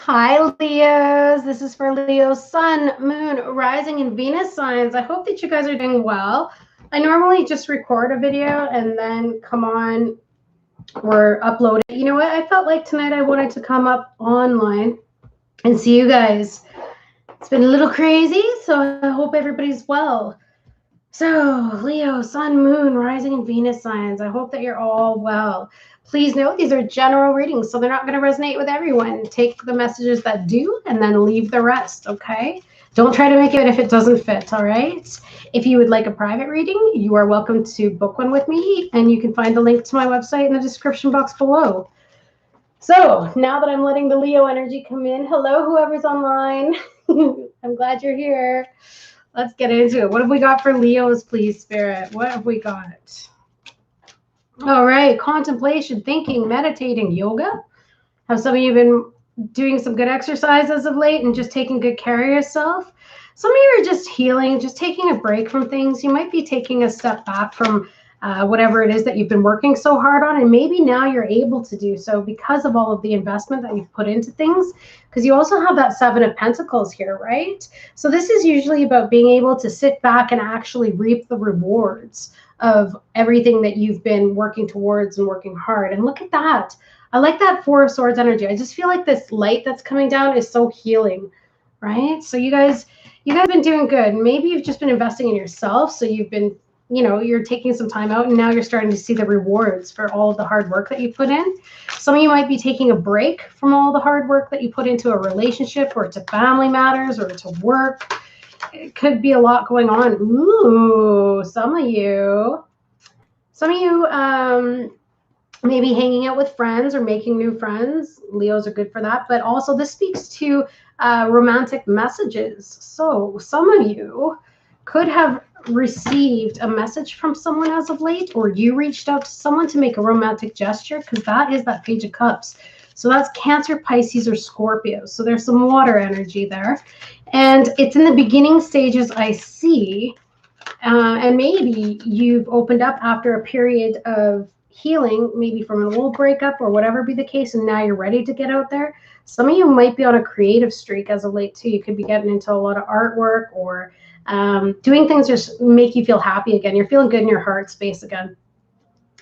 Hi, Leos. This is for Leo, Sun, Moon, Rising, and Venus signs. I hope that you guys are doing well. I normally just record a video and then come on or upload it. You know what? I felt like tonight I wanted to come up online and see you guys. It's been a little crazy, so I hope everybody's well. So, Leo, Sun, Moon, Rising, and Venus signs. I hope that you're all well. Please note these are general readings, so they're not going to resonate with everyone. Take the messages that do and then leave the rest, okay? Don't try to make it if it doesn't fit, all right? If you would like a private reading, you are welcome to book one with me, and you can find the link to my website in the description box below. So, now that I'm letting the Leo energy come in, hello, whoever's online. I'm glad you're here. Let's get into it. What have we got for Leos, please, Spirit? What have we got? All right, contemplation, thinking, meditating, yoga. Have some of you been doing some good exercises of late and just taking good care of yourself? Some of you are just healing, just taking a break from things. You might be taking a step back from whatever it is that you've been working so hard on, and maybe now you're able to do so because of all of the investment that you've put into things, because you also have that Seven of Pentacles here, right? So this is usually about being able to sit back and actually reap the rewards of everything that you've been working towards and working hard. And look at that. I like that Four of Swords energy. I just feel like this light that's coming down is so healing, right? So you guys have been doing good. Maybe you've just been investing in yourself. So you've been, you're taking some time out and now you're starting to see the rewards for all of the hard work that you put in. Some of you might be taking a break from all the hard work that you put into a relationship or to family matters or to work. It could be a lot going on. Ooh, some of you, maybe hanging out with friends or making new friends. Leos are good for that. But also this speaks to romantic messages. So some of you could have received a message from someone as of late, or you reached out to someone to make a romantic gesture, because that is that Page of Cups. So that's Cancer, Pisces, or Scorpio. So there's some water energy there. And it's in the beginning stages, I see. And maybe you've opened up after a period of healing, maybe from an old breakup or whatever be the case, and now you're ready to get out there. Some of you might be on a creative streak as of late too. You could be getting into a lot of artwork or doing things just make you feel happy again. You're feeling good in your heart space again.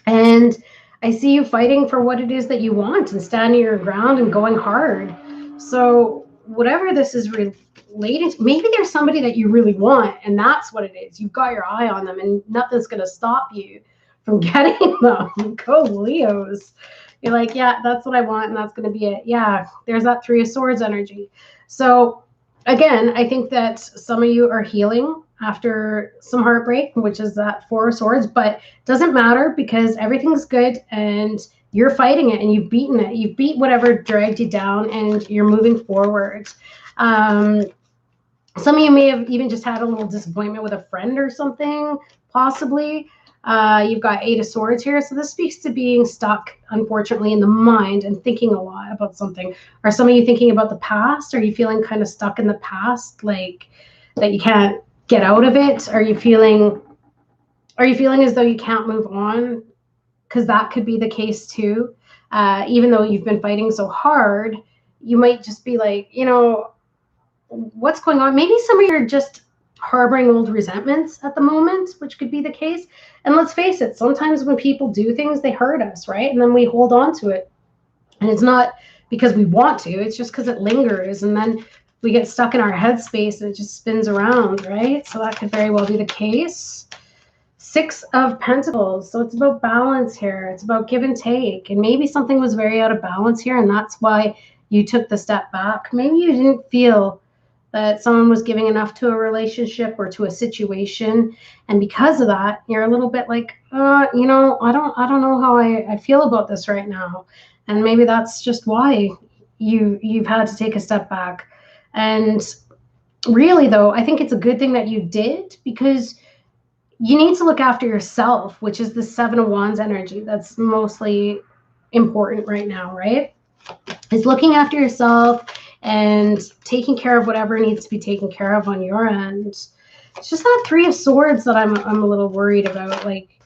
And I see you fighting for what it is that you want and standing your ground and going hard. So whatever this is relating to, maybe there's somebody that you really want and that's what it is. You've got your eye on them and nothing's going to stop you from getting them. Go Leos. You're like, yeah, that's what I want and that's going to be it. Yeah, there's that Three of Swords energy. So again, I think that some of you are healing after some heartbreak, which is that Four of Swords, but doesn't matter because everything's good and you're fighting it and you've beaten it. You've beat whatever dragged you down and you're moving forward. Some of you may have even just had a little disappointment with a friend or something, possibly. You've got Eight of Swords here. So this speaks to being stuck, unfortunately, in the mind and thinking a lot about something. Are some of you thinking about the past? Are you feeling kind of stuck in the past, like that you can't get out of it? Are you feeling as though you can't move on? Because that could be the case too. Even though you've been fighting so hard, you might just be like, what's going on? Maybe some of you are just harboring old resentments at the moment, which could be the case. And let's face it, sometimes when people do things, they hurt us, right? And then we hold on to it. And it's not because we want to, it's just because it lingers. And then we get stuck in our headspace and it just spins around, right? So that could very well be the case. Six of Pentacles. So it's about balance here. It's about give and take. And maybe something was very out of balance here, and that's why you took the step back. Maybe you didn't feel that someone was giving enough to a relationship or to a situation, and because of that you're a little bit like I don't know how I feel about this right now. And maybe that's just why you've had to take a step back. And really though, I think it's a good thing that you did, because you need to look after yourself, which is the Seven of Wands energy that's mostly important right now, right? Is looking after yourself and taking care of whatever needs to be taken care of on your end. It's just that Three of Swords that I'm a little worried about. Like,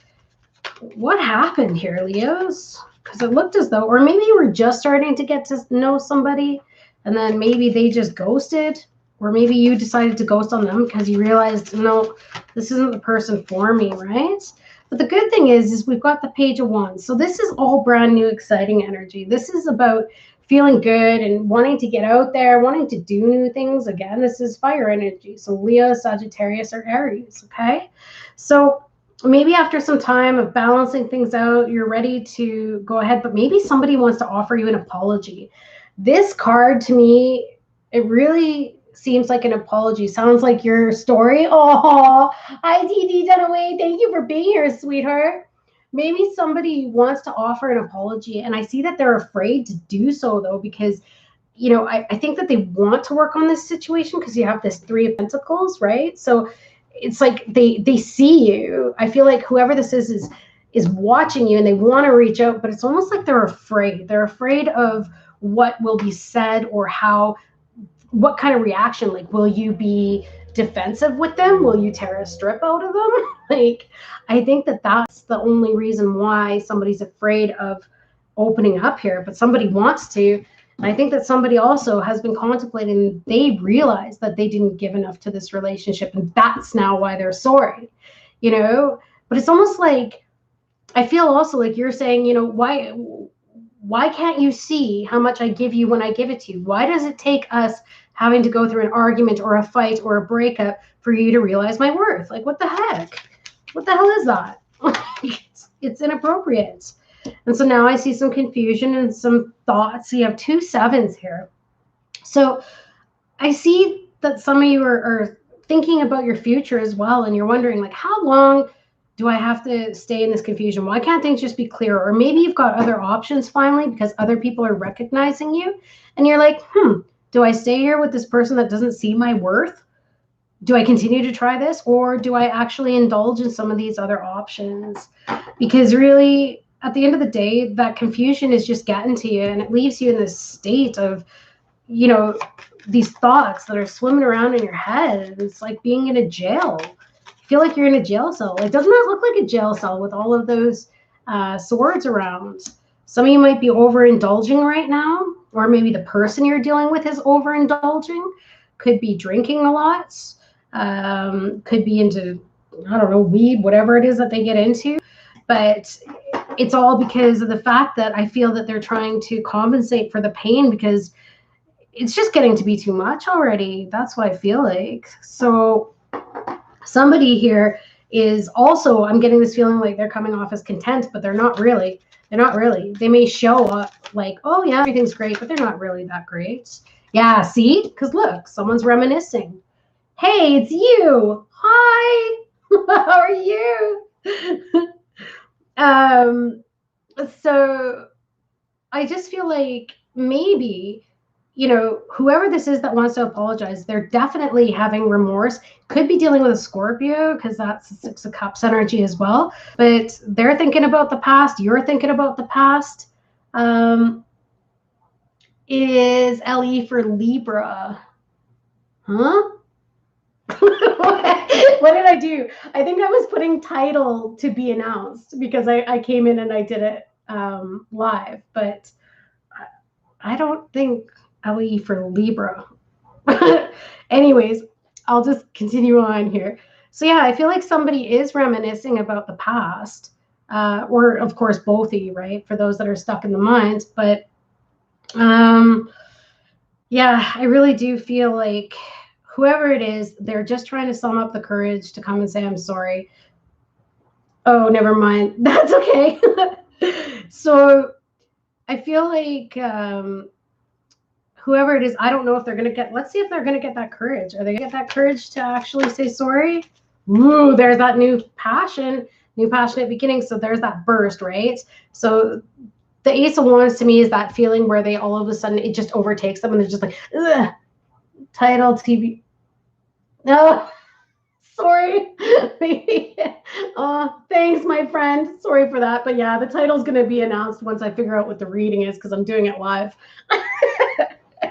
what happened here, Leos? Because it looked as though, or maybe you were just starting to get to know somebody, and then maybe they just ghosted, or maybe you decided to ghost on them because you realized, no, this isn't the person for me, right? But the good thing is we've got the Page of Wands. So this is all brand new, exciting energy. This is about feeling good and wanting to get out there, wanting to do new things. Again, this is fire energy. So Leo, Sagittarius, or Aries, okay? So maybe after some time of balancing things out, you're ready to go ahead, but maybe somebody wants to offer you an apology. This card to me, it really seems like an apology. Sounds like your story. Oh, hi, TD Dunaway. Thank you for being here, sweetheart. Maybe somebody wants to offer an apology, and I see that they're afraid to do so, though, because, you know, I think that they want to work on this situation because you have this Three of Pentacles, right? So it's like they see you. I feel like whoever this is watching you and they want to reach out, but it's almost like they're afraid. They're afraid of what will be said or what kind of reaction. Like, will you be defensive with them? Will you tear a strip out of them? Like, I think that that's the only reason why somebody's afraid of opening up here, but somebody wants to. And I think that somebody also has been contemplating, they realize that they didn't give enough to this relationship, and that's now why they're sorry, you know? But it's almost like, I feel also like you're saying, you know, why can't you see how much I give you when I give it to you? Why does it take us having to go through an argument or a fight or a breakup for you to realize my worth? Like, what the heck? What the hell is that? It's inappropriate. And so now I see some confusion and some thoughts. You have 2 sevens here. So I see that some of you are thinking about your future as well. And you're wondering, like, how long do I have to stay in this confusion? Why can't things just be clearer? Or maybe you've got other options finally because other people are recognizing you. And you're like, do I stay here with this person that doesn't see my worth? Do I continue to try this? Or do I actually indulge in some of these other options? Because really, at the end of the day, that confusion is just getting to you, and it leaves you in this state of, you know, these thoughts that are swimming around in your head. It's like being in a jail. You feel like you're in a jail cell. Like, doesn't that look like a jail cell with all of those swords around? Some of you might be overindulging right now, or maybe the person you're dealing with is overindulging. Could be drinking a lot. Could be into, I don't know, weed, whatever it is that they get into. But it's all because of the fact that I feel that they're trying to compensate for the pain, because it's just getting to be too much already. That's what I feel like. So somebody here is also, I'm getting this feeling like they're coming off as content, but they're not really. They're not really. They may show up like, oh yeah, everything's great, but they're not really that great. Yeah, see? Because look, someone's reminiscing. Hey, it's you. Hi. How are you? So I just feel like maybe, you know, whoever this is that wants to apologize, they're definitely having remorse. Could be dealing with a Scorpio, because that's the 6 of Cups energy as well. But they're thinking about the past. You're thinking about the past. Is LE for Libra? Huh? What did I do? I think I was putting title to be announced because I came in and I did it live, but I don't think LE for Libra. Anyways, I'll just continue on here. So yeah, I feel like somebody is reminiscing about the past, or of course both of you, right? For those that are stuck in the minds, but yeah, I really do feel like whoever it is, they're just trying to sum up the courage to come and say, I'm sorry. Oh, never mind. That's okay. So I feel like whoever it is, I don't know if they're going to get, let's see if they're going to get that courage. Are they going to get that courage to actually say sorry? Ooh, there's that new passion, new passionate beginning. So there's that burst, right? So the Ace of Wands to me is that feeling where they all of a sudden, it just overtakes them and they're just like, ugh. Title TV. No, sorry. Thanks, my friend. Sorry for that. But yeah, the title's going to be announced once I figure out what the reading is, because I'm doing it live.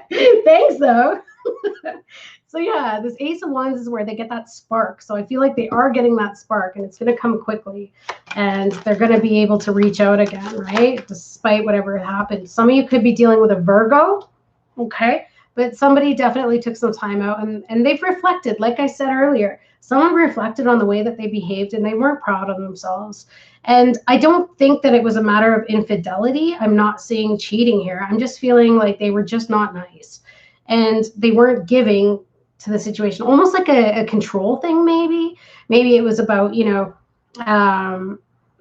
Thanks, though. So yeah, this Ace of Wands is where they get that spark. So I feel like they are getting that spark, and it's going to come quickly. And they're going to be able to reach out again, right? Despite whatever happened. Some of you could be dealing with a Virgo. Okay. but somebody definitely took some time out and they've reflected. Like I said earlier, someone reflected on the way that they behaved and they weren't proud of themselves. And I don't think that it was a matter of infidelity. I'm not seeing cheating here. I'm just feeling like they were just not nice and they weren't giving to the situation, almost like a control thing. Maybe it was about,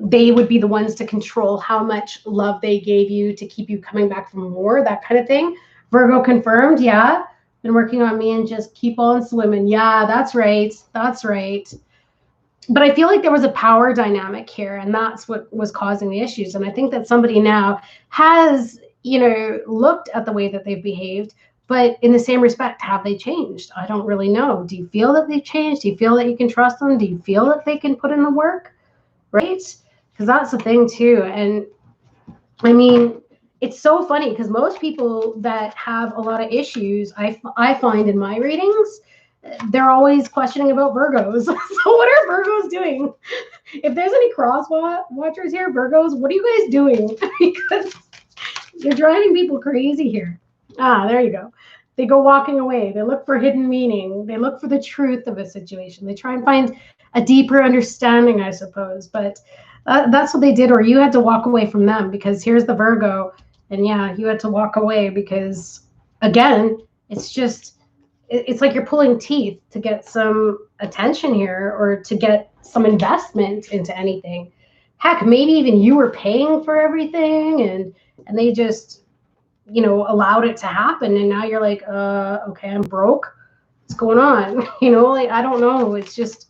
they would be the ones to control how much love they gave you to keep you coming back for more, that kind of thing. Virgo confirmed. Yeah. Been working on me and just keep on swimming. Yeah, that's right. That's right. But I feel like there was a power dynamic here, and that's what was causing the issues. And I think that somebody now has, looked at the way that they've behaved, but in the same respect, have they changed? I don't really know. Do you feel that they've changed? Do you feel that you can trust them? Do you feel that they can put in the work? Right? Because that's the thing too. And I mean, it's so funny because most people that have a lot of issues, I find in my readings, they're always questioning about Virgos. So what are Virgos doing? If there's any cross watchers here, Virgos, what are you guys doing? Because you're driving people crazy here. There you go. They go walking away. They look for hidden meaning. They look for the truth of a situation. They try and find a deeper understanding, I suppose. But that's what they did, or you had to walk away from them because here's the Virgo. And yeah, you had to walk away because, again, it's like you're pulling teeth to get some attention here or to get some investment into anything. Heck, maybe even you were paying for everything and they just, allowed it to happen. And now you're like, okay, I'm broke. What's going on? I don't know. It's just,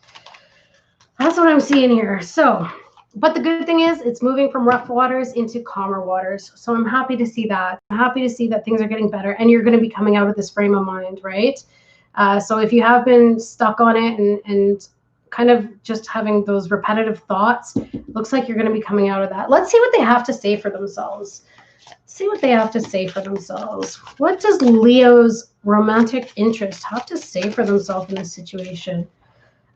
that's what I'm seeing here. So, but the good thing is it's moving from rough waters into calmer waters. So I'm happy to see that. I'm happy to see that things are getting better and you're going to be coming out of this frame of mind, right? So if you have been stuck on it and kind of just having those repetitive thoughts, looks like you're going to be coming out of that. Let's see what they have to say for themselves. What does Leo's romantic interest have to say for themselves in this situation?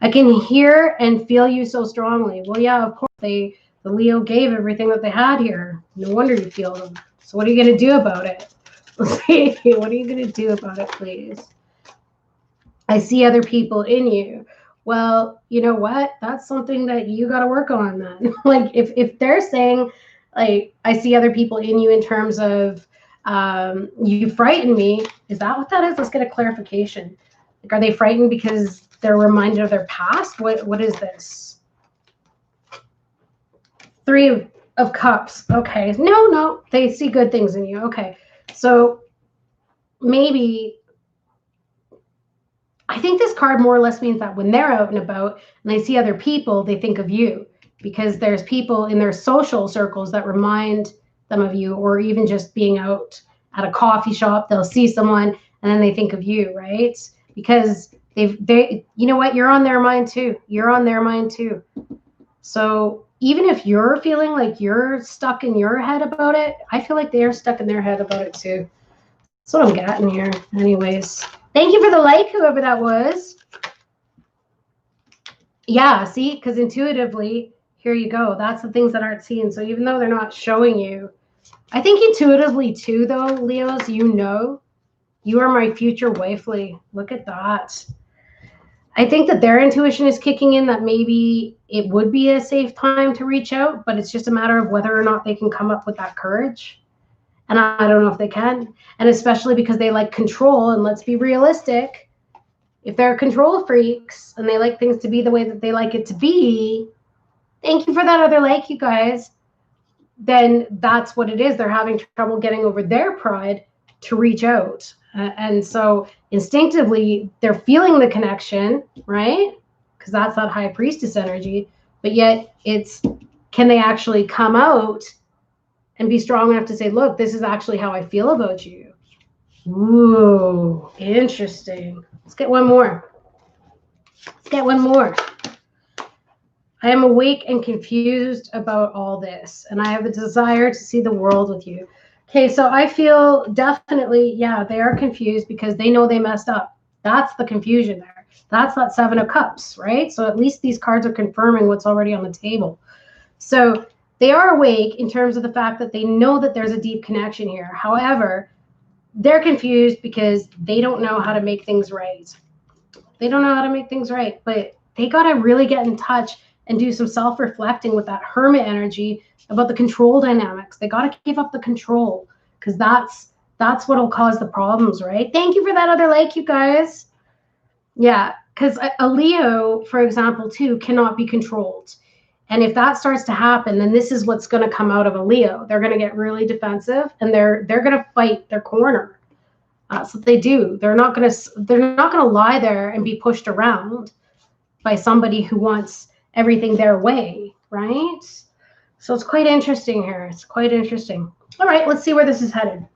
I can hear and feel you so strongly. Well, yeah, of course, the Leo gave everything that they had here. No wonder you feel them. So what are you going to do about it? Let's see. What are you going to do about it, please? I see other people in you. Well, you know what? That's something that you got to work on then. Like if they're saying, like, I see other people in you in terms of you frighten me. Is that what that is? Let's get a clarification. Like, are they frightened because they're reminded of their past? What is this? 3 of Cups. Okay. No. They see good things in you. Okay. So maybe I think this card more or less means that when they're out and about and they see other people, they think of you because there's people in their social circles that remind them of you, or even just being out at a coffee shop, they'll see someone and then they think of you, right? Because they you know what, you're on their mind too. So even if you're feeling like you're stuck in your head about it, I feel like they're stuck in their head about it too. That's what I'm getting here. Anyways, thank you for the like, whoever that was. Yeah, see, because intuitively, here you go. That's the things that aren't seen. So even though they're not showing you, I think intuitively too, though, Leos, you are my future wifely. Look at that. I think that their intuition is kicking in that maybe it would be a safe time to reach out, but it's just a matter of whether or not they can come up with that courage. And I don't know if they can. And especially because they like control. And let's be realistic. If they're control freaks and they like things to be the way that they like it to be, thank you for that other like, you guys. Then that's what it is. They're having trouble getting over their pride to reach out. And so instinctively, they're feeling the connection, right? Because that's that high priestess energy. But yet it's, can they actually come out and be strong enough to say, look, this is actually how I feel about you. Ooh, interesting. Let's get one more. I am awake and confused about all this, and I have a desire to see the world with you. Okay, so I feel definitely, yeah, they are confused because they know they messed up. That's the confusion there. That's that 7 of Cups, right? So at least these cards are confirming what's already on the table. So they are awake in terms of the fact that they know that there's a deep connection here. However, they're confused because they don't know how to make things right. They don't know how to make things right, but they got to really get in touch and do some self-reflecting with that hermit energy about the control dynamics. They got to give up the control, because that's what'll cause the problems, right? Thank you for that other like, you guys. Yeah, because a Leo, for example, too, cannot be controlled. And if that starts to happen, then this is what's going to come out of a Leo. They're going to get really defensive, and they're going to fight their corner. That's what they do. They're not going to lie there and be pushed around by somebody who wants everything their way, right? So it's quite interesting here. It's quite interesting. All right, let's see where this is headed.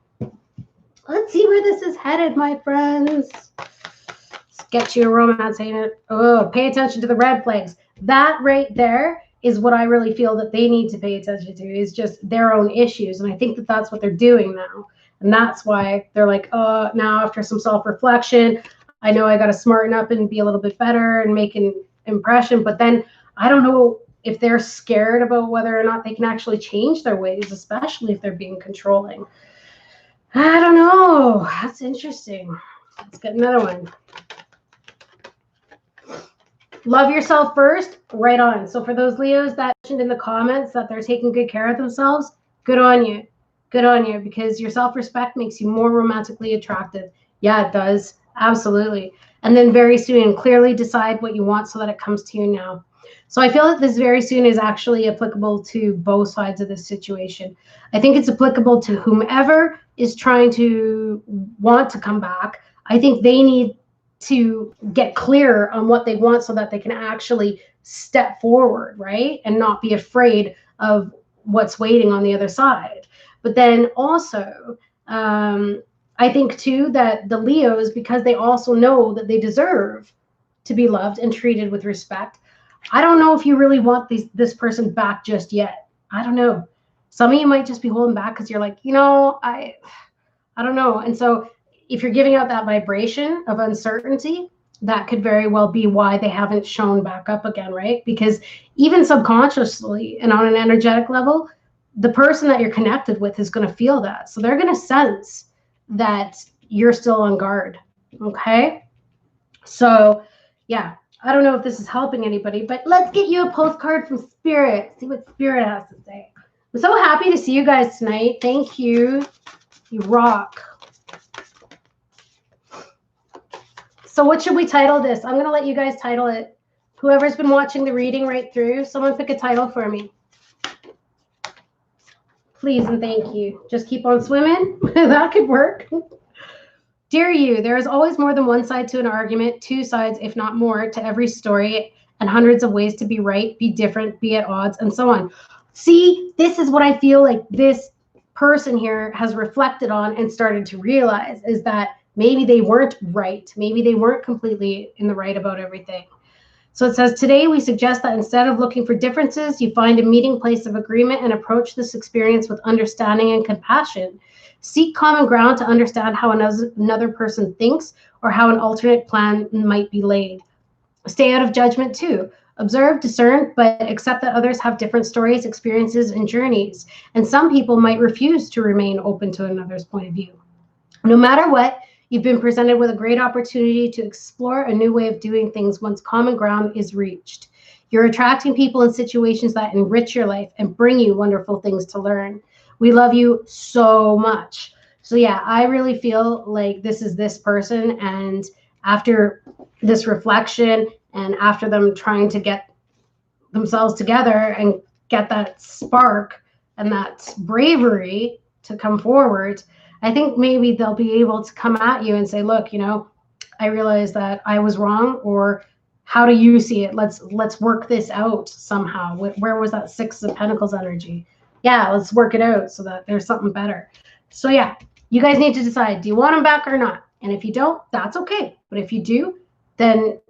Let's see where this is headed, my friends. Let's get you a romance, ain't it? Oh, pay attention to the red flags. That right there is what I really feel that they need to pay attention to, is just their own issues. And I think that that's what they're doing now. And that's why they're like, oh, now after some self-reflection, I know I got to smarten up and be a little bit better and make an impression. But then I don't know if they're scared about whether or not they can actually change their ways, especially if they're being controlling. I don't know. That's interesting. Let's get another one. Love yourself first. Right on. So for those Leos that mentioned in the comments that they're taking good care of themselves, good on you. Good on you, because your self-respect makes you more romantically attractive. Yeah, it does. Absolutely. And then very soon, clearly decide what you want so that it comes to you now. So I feel that this very soon is actually applicable to both sides of this situation. I think it's applicable to whomever is trying to want to come back. I think they need to get clear on what they want so that they can actually step forward, right? And not be afraid of what's waiting on the other side. But then also, I think too that the Leos, because they also know that they deserve to be loved and treated with respect, I don't know if you really want this person back just yet. I don't know. Some of you might just be holding back because you're like, I don't know. And so if you're giving out that vibration of uncertainty, that could very well be why they haven't shown back up again, right? Because even subconsciously and on an energetic level, the person that you're connected with is going to feel that. So they're going to sense that you're still on guard. Okay. So yeah, I don't know if this is helping anybody, but let's get you a postcard from Spirit. See what Spirit has to say. I'm so happy to see you guys tonight. Thank you. You rock. So what should we title this? I'm going to let you guys title it. Whoever's been watching the reading right through, someone pick a title for me. Please and thank you. Just keep on swimming. That could work. Dear you, there is always more than one side to an argument, two sides, if not more, to every story, and hundreds of ways to be right, be different, be at odds, and so on. See, this is what I feel like this person here has reflected on and started to realize, is that maybe they weren't right. Maybe they weren't completely in the right about everything. So it says, today we suggest that instead of looking for differences, you find a meeting place of agreement and approach this experience with understanding and compassion. Seek common ground to understand how another person thinks or how an alternate plan might be laid. Stay out of judgment too. Observe, discern, but accept that others have different stories, experiences, and journeys. And some people might refuse to remain open to another's point of view. No matter what, you've been presented with a great opportunity to explore a new way of doing things once common ground is reached. You're attracting people and situations that enrich your life and bring you wonderful things to learn. We love you so much. So yeah, I really feel like this is this person. And after this reflection and after them trying to get themselves together and get that spark and that bravery to come forward, I think maybe they'll be able to come at you and say, look, I realize that I was wrong, or how do you see it? Let's work this out somehow. Where was that Six of Pentacles energy? Yeah, let's work it out so that there's something better. So yeah, you guys need to decide, do you want them back or not? And if you don't, that's okay. But if you do, then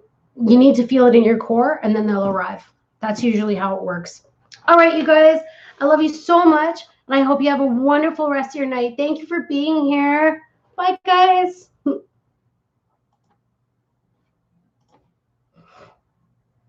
you need to feel it in your core and then they'll arrive. That's usually how it works. All right, you guys, I love you so much. And I hope you have a wonderful rest of your night. Thank you for being here. Bye, guys.